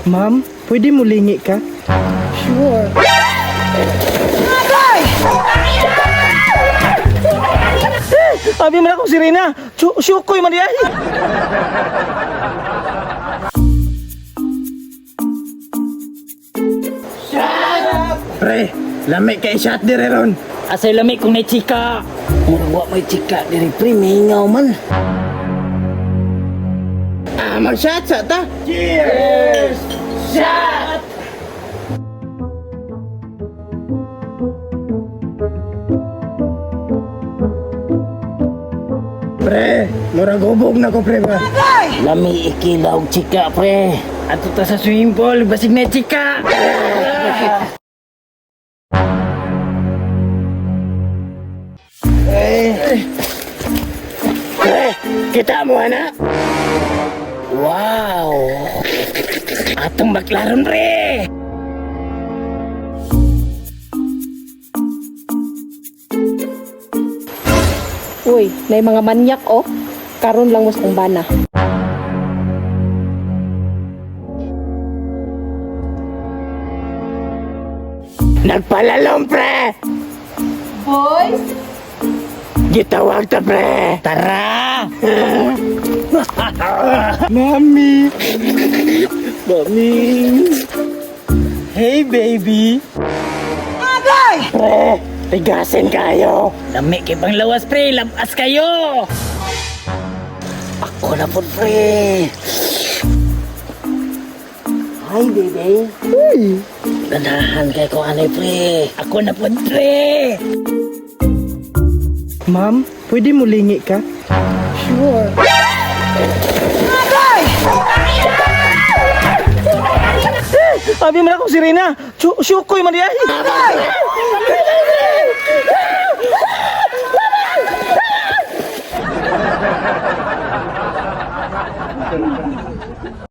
Ma'am, pwede mo lingi ka? Sure. Abi man ako si Rina. Syukoy man diay. Pre, lamig kay shot dire ron. Asay lami kung may chika. Murag wa may chika diri pre, mingaw man. Mag-shot sa ta. Cheers! Shot! Pre, murag hubog na ko pre ba. Lami ikilaw chika pre. Ato ta sa swimming pool, basig na chika. Pre, kita mo ana. Wow! Atong baklaron pre. Uy, may mga manyak oh. Karon lang mo sa kumbana. Nagpalalom pre. Boys? Gitawag ta pre. Tara! Mami. Mami. Hey baby. Pre, tigasin kayo. Lami kay pang lawas pre, labas kayo. Ako na po pre. Hi baby. Ganahan kay ko anay pre. Ako na po pre. Ma'am, pwede mo lingi ka? Sure. Abi man ako si Rina. Syukoy man diay.